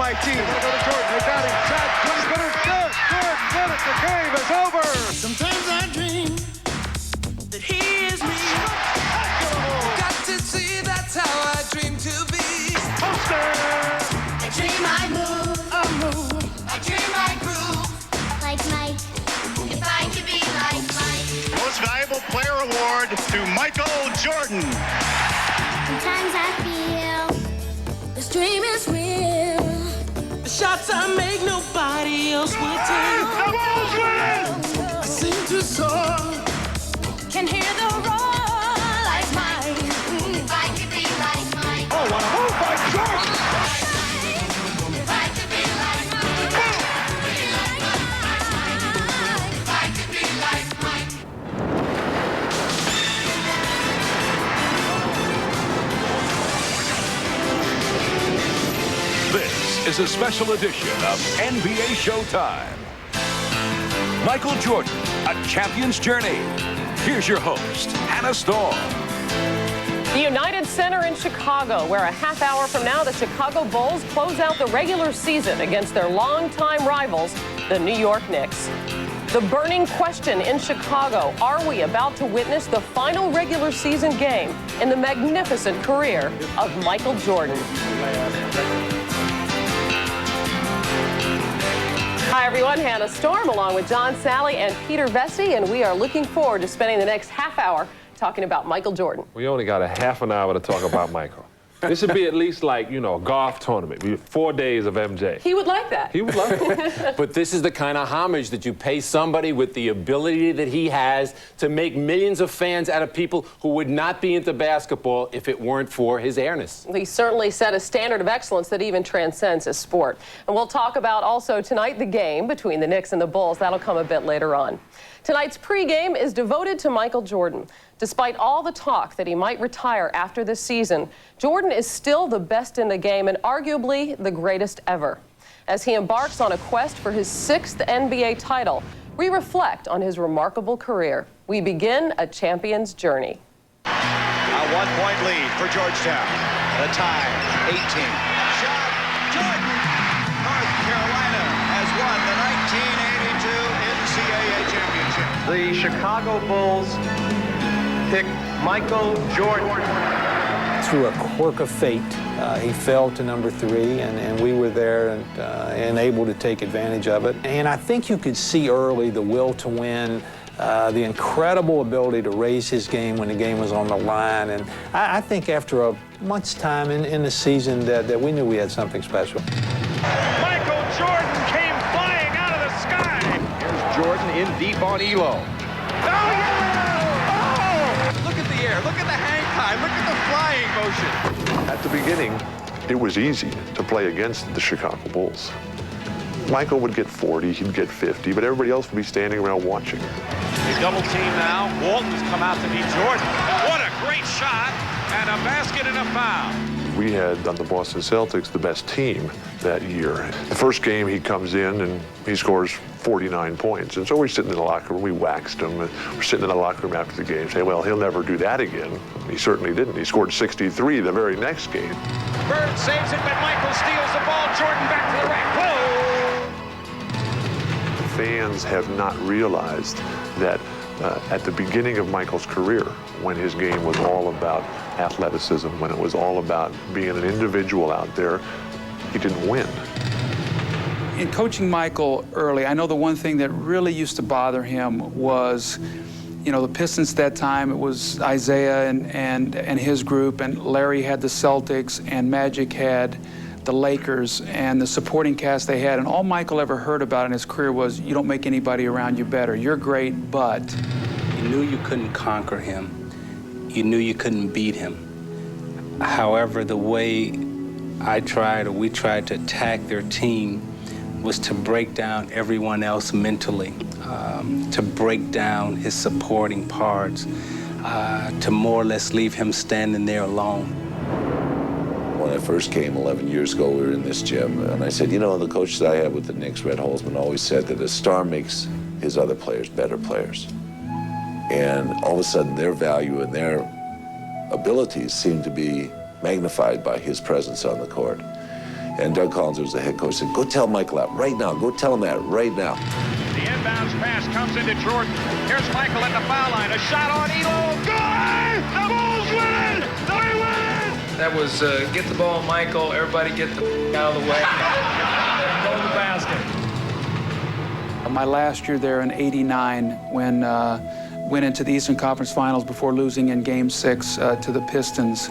my team. They're gonna go to Jordan. They got him. Shot. Jordan's gonna shoot. Good. Get it. The game is over. Sometimes I dream that he is me. Got to see that's how I dream to be. Poster. I dream I move. I dream I groove. Like Mike. If I could be like Mike. Most Valuable Player Award to Michael Jordan. Sometimes I feel this dream is real. The shots I make nobody else would take. I seem to soar. Can hear the roar like Mike. If I could be like Mike. Oh, what a move by Jordan. If I could be like Mike. If I could be like Mike. This is a special edition of NBA Showtime. Michael Jordan, A Champion's Journey. Here's your host, Hannah Storm. The United Center in Chicago, where a half hour from now, the Chicago Bulls close out the regular season against their longtime rivals, the New York Knicks. The burning question in Chicago, are we about to witness the final regular season game in the magnificent career of Michael Jordan? Hi, everyone. Hannah Storm, along with John Sally and Peter Vesti, and we are looking forward to spending the next half hour talking about Michael Jordan. We only got a half an hour to talk about Michael. This would be at least like, you know, a golf tournament. 4 days of MJ. He would like that. He would love it. But this is the kind of homage that you pay somebody with the ability that he has to make millions of fans out of people who would not be into basketball if it weren't for his airness. He certainly set a standard of excellence that even transcends his sport. And we'll talk about also tonight the game between the Knicks and the Bulls. That'll come a bit later on. Tonight's pregame is devoted to Michael Jordan. Despite all the talk that he might retire after this season, Jordan is still the best in the game and arguably the greatest ever. As he embarks on a quest for his 6th NBA title, we reflect on his remarkable career. We begin a champion's journey. A 1-point lead for Georgetown. The tie, 18. Shot, Jordan. North Carolina has won the 1982 NCAA championship. The Chicago Bulls pick Michael Jordan. Through a quirk of fate, he fell to number 3, and we were there and able to take advantage of it. And I think you could see early the will to win, the incredible ability to raise his game when the game was on the line. And I think after a month's time in the season that we knew we had something special. Michael Jordan came flying out of the sky. Here's Jordan in deep on Elo. Oh, yeah! Look at the air, look at the hang time, look at the flying motion. At the beginning, it was easy to play against the Chicago Bulls. Michael would get 40, he'd get 50, but everybody else would be standing around watching. They double team now. Walton's come out to meet Jordan. What a great shot, and a basket and a foul. We had, on the Boston Celtics, the best team that year. The first game, he comes in and he scores 49 points. And so we're sitting in the locker room, we waxed him. And we're sitting in the locker room after the game saying, well, he'll never do that again. He certainly didn't. He scored 63 the very next game. Bird saves it, but Michael steals the ball. Jordan back to the rack. Whoa! Fans have not realized that at the beginning of Michael's career, when his game was all about athleticism, when it was all about being an individual out there, he didn't win. In coaching Michael early, I know the one thing that really used to bother him was, you know, the Pistons at that time, it was Isaiah and his group, and Larry had the Celtics, and Magic had the Lakers, and the supporting cast they had. And all Michael ever heard about in his career was, you don't make anybody around you better. You're great, but... You knew you couldn't conquer him. You knew you couldn't beat him. However, the way we tried to attack their team was to break down everyone else mentally, to break down his supporting parts, to more or less leave him standing there alone. When I first came 11 years ago, we were in this gym, and I said, you know, the coaches I had with the Knicks, Red Holzman, always said that a star makes his other players better players. And all of a sudden, their value and their abilities seemed to be magnified by his presence on the court. And Doug Collins was the head coach, said, go tell Michael that right now. Go tell him that right now. The inbounds pass comes into Jordan. Here's Michael at the foul line. A shot on Elo. Good! The Bulls win! They win! That was get the ball, Michael. Everybody get the out of the way. Go to the basket. My last year there in '89, when went into the Eastern Conference Finals before losing in Game 6 to the Pistons,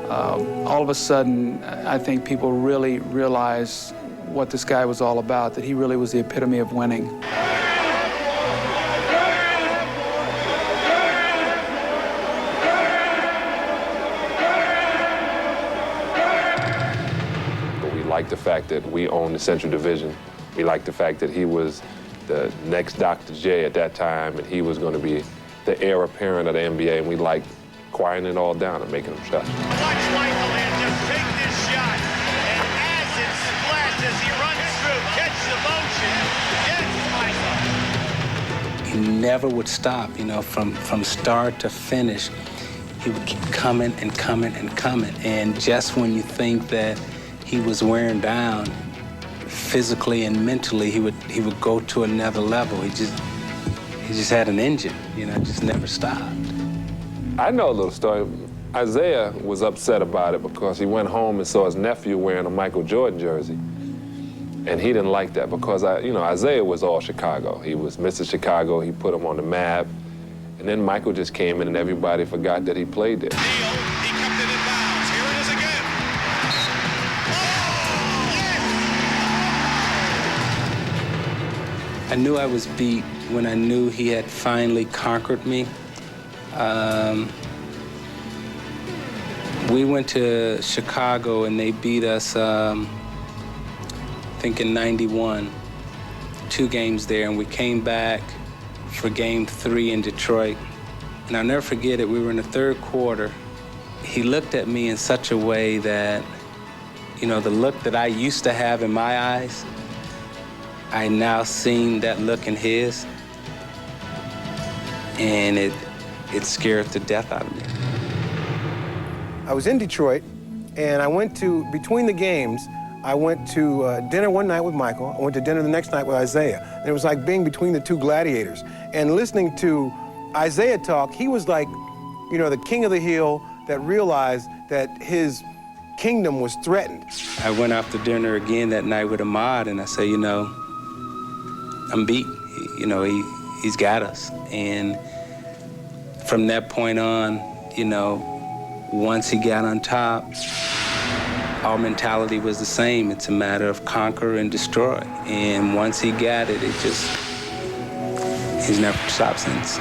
all of a sudden, I think people really realized what this guy was all about, that he really was the epitome of winning. But we like the fact that we own the Central Division. We like the fact that he was the next Dr. J at that time, and he was going to be the heir apparent of the NBA, and we like quieting it all down and making them shut. Watch Michael and just take this shot. And as it splashes, he runs through, catch the motion. Yes, Michael. He never would stop, you know, from start to finish. He would keep coming and coming and coming. And just when you think that he was wearing down, physically and mentally, he would go to another level. He just had an engine, you know, just never stopped. I know a little story. Isaiah was upset about it because he went home and saw his nephew wearing a Michael Jordan jersey. And he didn't like that because, Isaiah was all Chicago. He was Mr. Chicago. He put him on the map. And then Michael just came in and everybody forgot that he played there. He kept it in bounds. Here it is again. I knew I was beat when I knew he had finally conquered me. We went to Chicago and they beat us, I think in '91, 2 games there, and we came back for Game 3 in Detroit. And I'll never forget it, we were in the 3rd quarter. He looked at me in such a way that, you know, the look that I used to have in my eyes, I now seen that look in his, and it scared the death out of me. I was in Detroit, and I went to, between the games, I went to dinner one night with Michael. I went to dinner the next night with Isaiah. And it was like being between the 2 gladiators. And listening to Isaiah talk, he was like, you know, the king of the hill that realized that his kingdom was threatened. I went out to dinner again that night with Ahmad, and I said, you know, I'm beat. You know, he's got us. And from that point on, you know, once he got on top, our mentality was the same. It's a matter of conquer and destroy. And once he got it, he's never stopped since.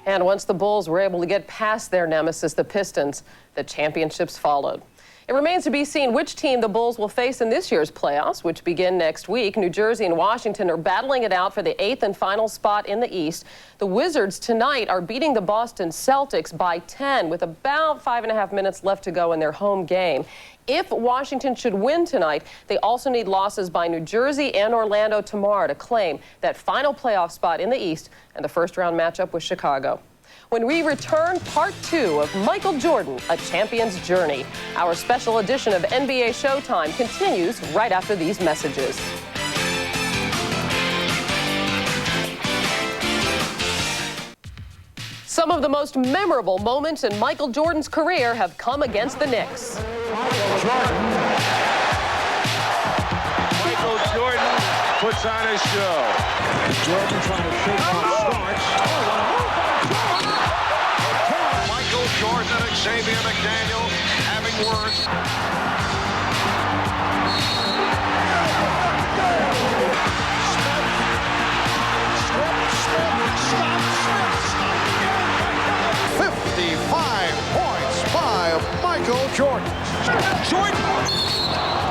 And once the Bulls were able to get past their nemesis, the Pistons, the championships followed. It remains to be seen which team the Bulls will face in this year's playoffs, which begin next week. New Jersey and Washington are battling it out for the 8th and final spot in the East. The Wizards tonight are beating the Boston Celtics by 10 with about 5.5 minutes left to go in their home game. If Washington should win tonight, they also need losses by New Jersey and Orlando tomorrow to claim that final playoff spot in the East and the first-round matchup with Chicago. When we return, part 2 of Michael Jordan, A Champion's Journey. Our special edition of NBA Showtime continues right after these messages. Some of the most memorable moments in Michael Jordan's career have come against the Knicks. Michael Jordan puts on a show. Jordan trying to shake off starts. Michael Jordan and Xavier McDaniel having words. Smith. 55 points by Michael Jordan. Jordan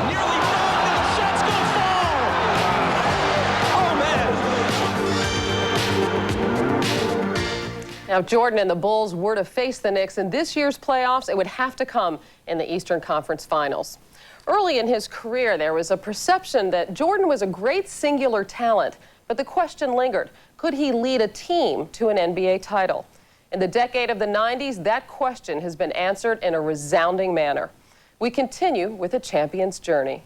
nearly fouled, and the shot's gonna fall. Oh, man. Now, Jordan and the Bulls were to face the Knicks in this year's playoffs. It would have to come in the Eastern Conference Finals. Early in his career, there was a perception that Jordan was a great singular talent, but the question lingered, could he lead a team to an NBA title? In the decade of the 90s, that question has been answered in a resounding manner. We continue with a champion's journey.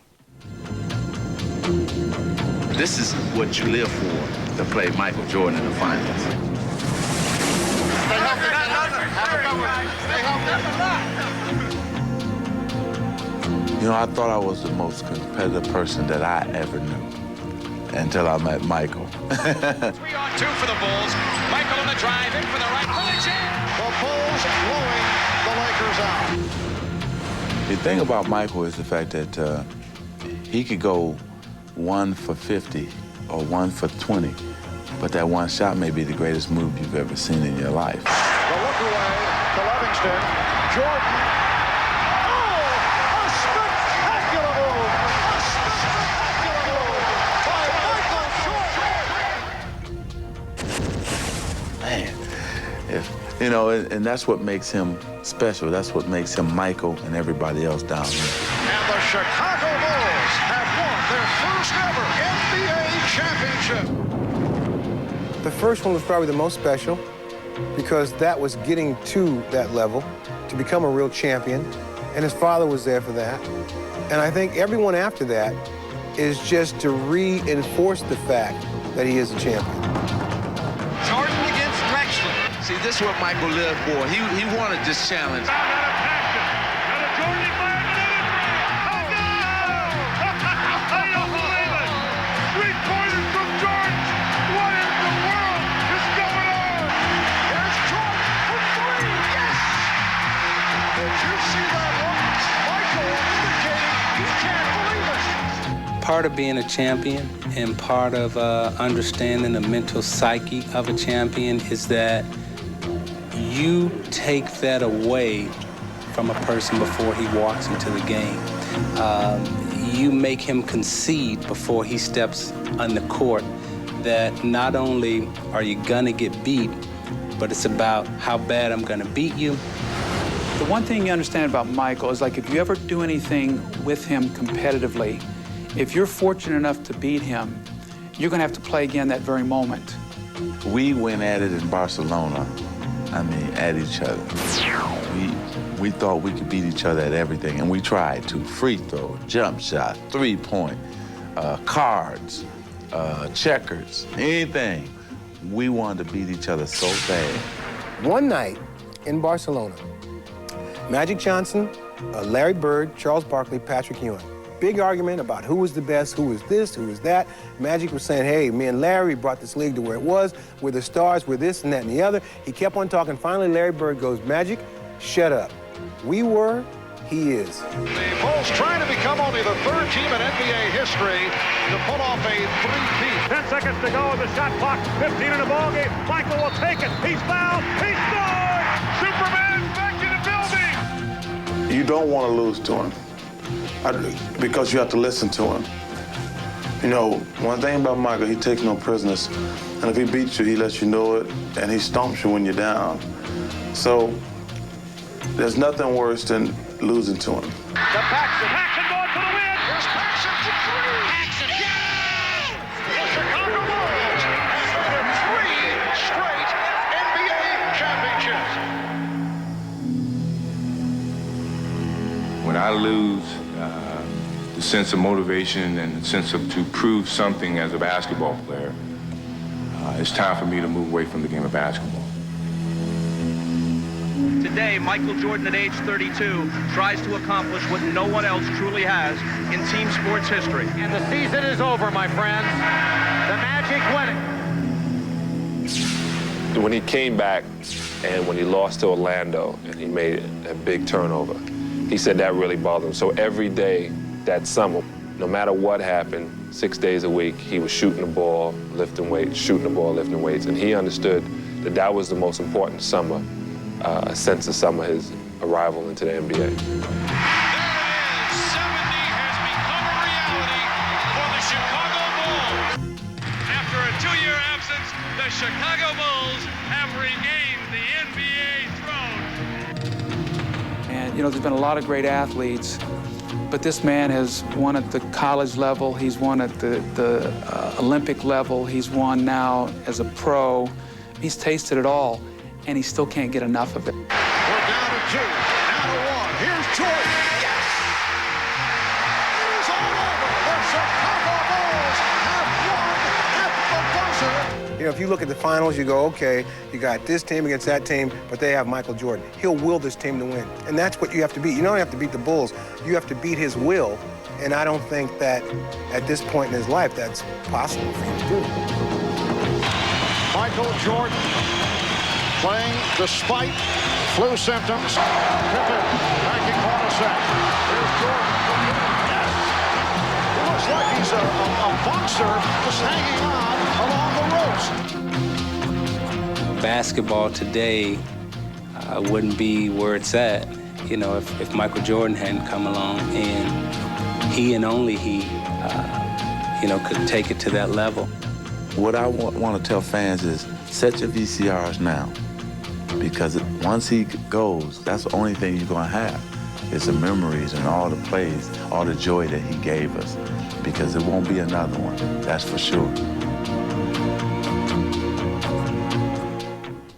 This is what you live for, to play Michael Jordan in the finals. You know, I thought I was the most competitive person that I ever knew until I met Michael. 3-on-2 for the Bulls. Michael on the drive, in for the right for the jam. The Bulls blowing the Lakers out. The thing about Michael is the fact that he could go 1 for 50 or 1 for 20, but that one shot may be the greatest move you've ever seen in your life. The look away to Livingston. Jordan. Oh, a spectacular move. A spectacular move by Michael Jordan. Man, if, you know, and that's what makes him special. That's what makes him Michael and everybody else down there. And the Chicago Bulls have won their first ever NBA championship. The first one was probably the most special because that was getting to that level, to become a real champion, and his father was there for that. And I think everyone after that is just to reinforce the fact that he is a champion. Jordan against Drexler. See, this is what Michael lived for. He wanted this challenge. Part of being a champion and part of understanding the mental psyche of a champion is that you take that away from a person before he walks into the game. You make him concede before he steps on the court that not only are you gonna get beat, but it's about how bad I'm gonna beat you. The one thing you understand about Michael is, like, if you ever do anything with him competitively, if you're fortunate enough to beat him, you're going to have to play again that very moment. We went at it in Barcelona, I mean, at each other. We thought we could beat each other at everything, and we tried to. Free throw, jump shot, three-point, cards, checkers, anything. We wanted to beat each other so bad. One night in Barcelona, Magic Johnson, Larry Bird, Charles Barkley, Patrick Ewing. Big argument about who was the best, who was this, who was that. Magic was saying, hey, me and Larry brought this league to where it was. We're the stars, we're this and that and the other. He kept on talking. Finally, Larry Bird goes, Magic, shut up. We were, he is. The Bulls trying to become only the third team in NBA history to pull off a three-peat. 10 seconds to go in the shot clock. 15 in the ballgame. Michael will take it. He's fouled. He scored! Superman back in the building! You don't want to lose to him because you have to listen to him. You know, one thing about Michael, he takes no prisoners. And if he beats you, he lets you know it, and he stomps you when you're down. So there's nothing worse than losing to him. To Paxson. Paxson going for the win. Here's Paxson for three. Paxson. Yes! The Chicago Bulls have earned 3 straight NBA championships. When I lose the sense of motivation and the sense of to prove something as a basketball player, it's time for me to move away from the game of basketball. Today, Michael Jordan at age 32 tries to accomplish what no one else truly has in team sports history. And the season is over, my friends. The Magic win it. When he came back and when he lost to Orlando and he made a big turnover, he said that really bothered him. So every day that summer, no matter what happened, 6 days a week, he was shooting the ball, lifting weights, shooting the ball, lifting weights. And he understood that that was the most important summer, since the summer his arrival into the NBA. There it is. 70 has become a reality for the Chicago Bulls. After a 2-year absence, the Chicago Bulls have regained the NBA throne. And, you know, there's been a lot of great athletes, but this man has won at the college level. He's won at the Olympic level. He's won now as a pro. He's tasted it all. and he still can't get enough of it. We're down to 2, now to 1. Here's Jordan. Yes! It's all over. The Chicago Bulls have won at the buzzer. You know, if you look at the finals, you go, okay, you got this team against that team, but they have Michael Jordan. He'll will this team to win. And that's what you have to beat. You don't have to beat the Bulls. You have to beat his will. And I don't think that at this point in his life that's possible for him to do. Michael Jordan playing despite flu symptoms. Pippen making Hornacek. Here's Jordan. Yes! It looks like he's a boxer just hanging on along the ropes. Basketball today wouldn't be where it's at, you know, if Michael Jordan hadn't come along, and he and only he, you know, could take it to that level. What I want to tell fans is set your VCRs now, because once he goes, that's the only thing you're going to have is the memories and all the plays, all the joy that he gave us, because it won't be another one, that's for sure.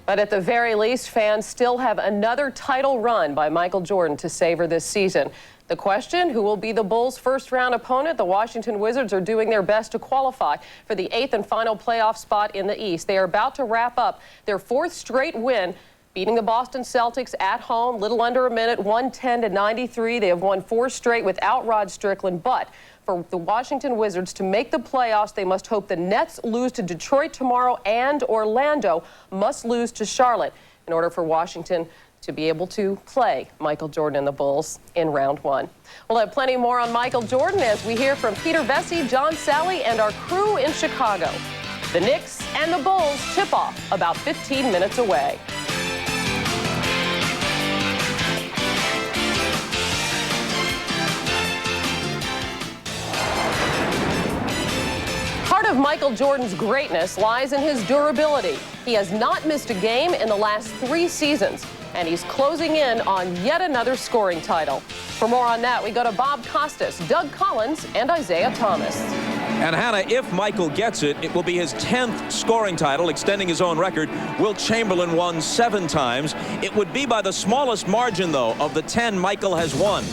But at the very least, fans still have another title run by Michael Jordan to savor this season. The question, who will be the Bulls' first-round opponent? The Washington Wizards are doing their best to qualify for the 8th and final playoff spot in the East. They are about to wrap up their 4th straight win, beating the Boston Celtics at home, little under a minute, 110-93. They have won 4 straight without Rod Strickland, but for the Washington Wizards to make the playoffs, they must hope the Nets lose to Detroit tomorrow and Orlando must lose to Charlotte in order for Washington to be able to play Michael Jordan and the Bulls in round 1. We'll have plenty more on Michael Jordan as we hear from Peter Vesey, John Sally, and our crew in Chicago. The Knicks and the Bulls tip off about 15 minutes away. Part of Michael Jordan's greatness lies in his durability. He has not missed a game in the last 3 seasons, and he's closing in on yet another scoring title. For more on that, we go to Bob Costas, Doug Collins, and Isaiah Thomas. And Hannah, if Michael gets it, it will be his 10th scoring title, extending his own record. Wilt Chamberlain won 7 times. It would be by the smallest margin, though, of the 10 Michael has won.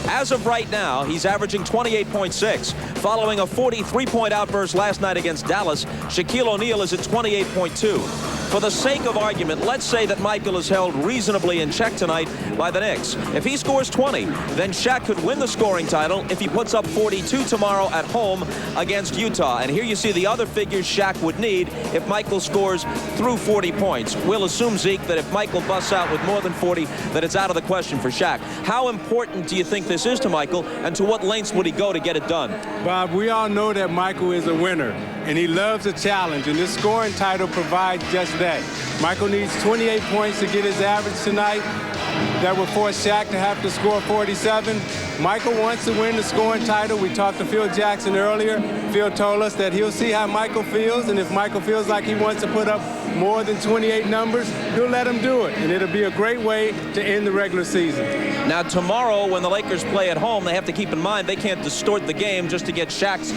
As of right now, he's averaging 28.6. Following a 43-point outburst last night against Dallas, Shaquille O'Neal is at 28.2. For the sake of argument, let's say that Michael is held reasonably in check tonight by the Knicks. If he scores 20, then Shaq could win the scoring title if he puts up 42 tomorrow at home against Utah. And here you see the other figures Shaq would need if Michael scores through 40 points. We'll assume, Zeke, that if Michael busts out with more than 40, that it's out of the question for Shaq. How important do you think this is to Michael, and to what lengths would he go to get it done? Bob, we all know that Michael is a winner, and he loves a challenge, and this scoring title provides just that. Michael needs 28 points to get his average tonight. That would force Shaq to have to score 47. Michael wants to win the scoring title. We talked to Phil Jackson earlier. Phil told us that he'll see how Michael feels, and if Michael feels like he wants to put up more than 28 numbers, he'll let him do it, and it'll be a great way to end the regular season. Now, tomorrow, when the Lakers play at home, they have to keep in mind they can't distort the game just to get Shaq's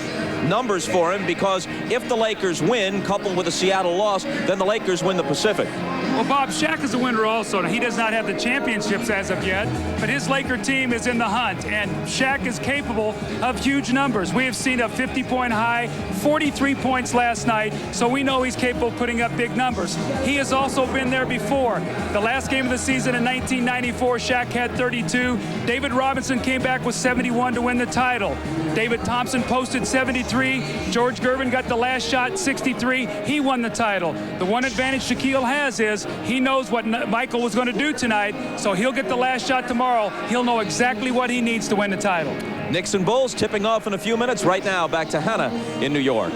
numbers for him, because if the Lakers win, coupled with a Seattle loss, then the Lakers win the Pacific. Well, Bob, Shaq is a winner also. He does not have the championships as of yet, but his Laker team is in the hunt, and Shaq is capable of huge numbers. We have seen a 50-point high, 43 points last night, so we know he's capable of putting up big numbers. He has also been there before. The last game of the season in 1994, Shaq had 32. David Robinson came back with 71 to win the title. David Thompson posted 73. George Gervin got the last shot, 63. He won the title. The one advantage Shaquille has is he knows what Michael was going to do tonight, so he'll get the last shot tomorrow. He'll know exactly what he needs to win the title. Knicks and Bulls tipping off in a few minutes. Right now, back to Hannah in New York.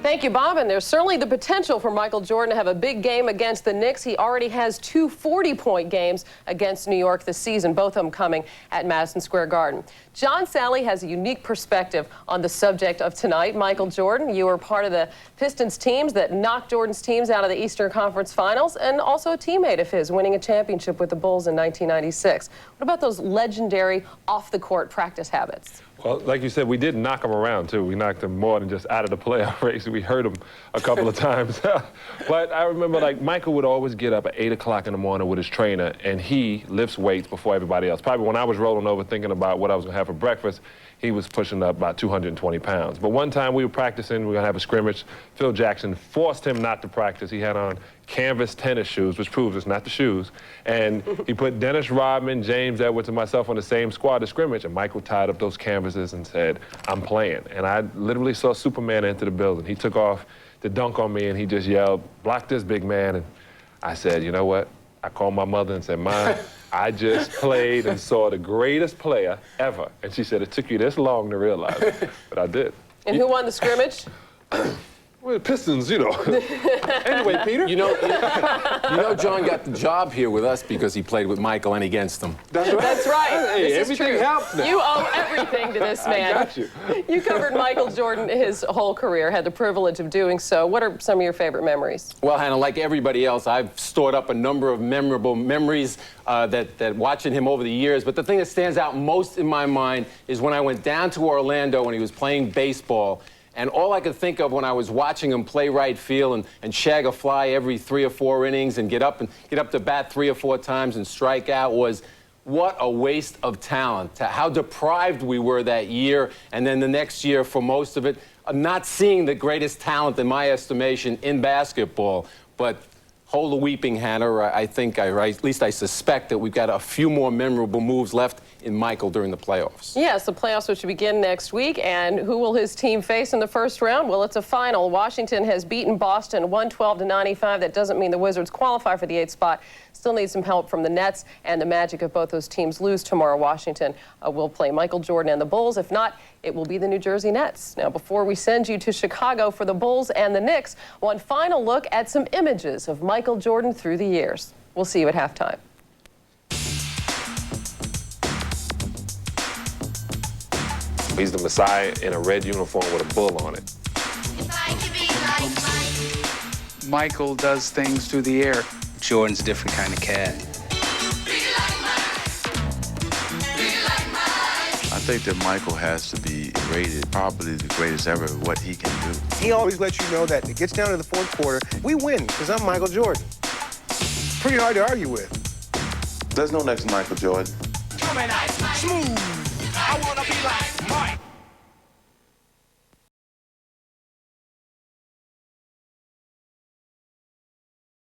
Thank you, Bob. And there's certainly the potential for Michael Jordan to have a big game against the Knicks. He already has 2 40-point games against New York this season, both of them coming at Madison Square Garden. John Sally has a unique perspective on the subject of tonight. Michael Jordan, you were part of the Pistons teams that knocked Jordan's teams out of the Eastern Conference Finals, and also a teammate of his, winning a championship with the Bulls in 1996. What about those legendary off-the-court practice habits? Well, like you said, we did knock them around, too. We knocked them more than just out of the playoff race. maybe hurt him a couple of times. But I remember, like, Michael would always get up at 8 o'clock in the morning with his trainer, and he lifts weights before everybody else. Probably when I was rolling over thinking about what I was going to have for breakfast, he was pushing up about 220 pounds. But one time we were practicing, we were going to have a scrimmage. Phil Jackson forced him not to practice. He had on canvas tennis shoes, which proves it's not the shoes. And he put Dennis Rodman, James Edwards, and myself on the same squad to scrimmage, and Michael tied up those canvases and said, I'm playing. And I literally saw Superman enter the building. He took off to dunk on me, and he just yelled, block this, big man. And I said, you know what? I called my mother and said, Mom, I just played and saw the greatest player ever. And she said, it took you this long to realize it, but I did. And who won the scrimmage? Well, the Pistons, you know. Anyway, Peter. You know, John got the job here with us because he played with Michael and against him. That's right. That's right. Hey, this everything is true. helps now. You owe everything to this man. I got you. You covered Michael Jordan his whole career, had the privilege of doing so. What are some of your favorite memories? Well, Hannah, like everybody else, I've stored up a number of memorable memories that watching him over the years. But the thing that stands out most in my mind is when I went down to Orlando when he was playing baseball. And all I could think of when I was watching him play right field and shag a fly every 3 or 4 innings and get up to bat 3 or 4 times and strike out was what a waste of talent. How deprived we were that year, and then the next year for most of it, not seeing the greatest talent in my estimation in basketball. But hold the weeping, Hannah. I think, at least I suspect that we've got a few more memorable moves left in Michael during the playoffs. Yes, the playoffs which begin next week. And who will his team face in the first round? Well, it's a final. Washington has beaten Boston 112-95. That doesn't mean the Wizards qualify for the 8th spot. Still need some help from the Nets and the Magic. If both those teams lose tomorrow, Washington will play Michael Jordan and the Bulls. If not, it will be the New Jersey Nets. Now, before we send you to Chicago for the Bulls and the Knicks, one final look at some images of Michael Jordan through the years. We'll see you at halftime. He's the Messiah in a red uniform with a bull on it. Michael does things through the air. Jordan's a different kind of cat. I think that Michael has to be rated probably the greatest ever at what he can do. He always lets you know that it gets down to the 4th quarter, we win, because I'm Michael Jordan. Pretty hard to argue with. There's no next Michael Jordan. Coming out smooth. I wanna be like Mike.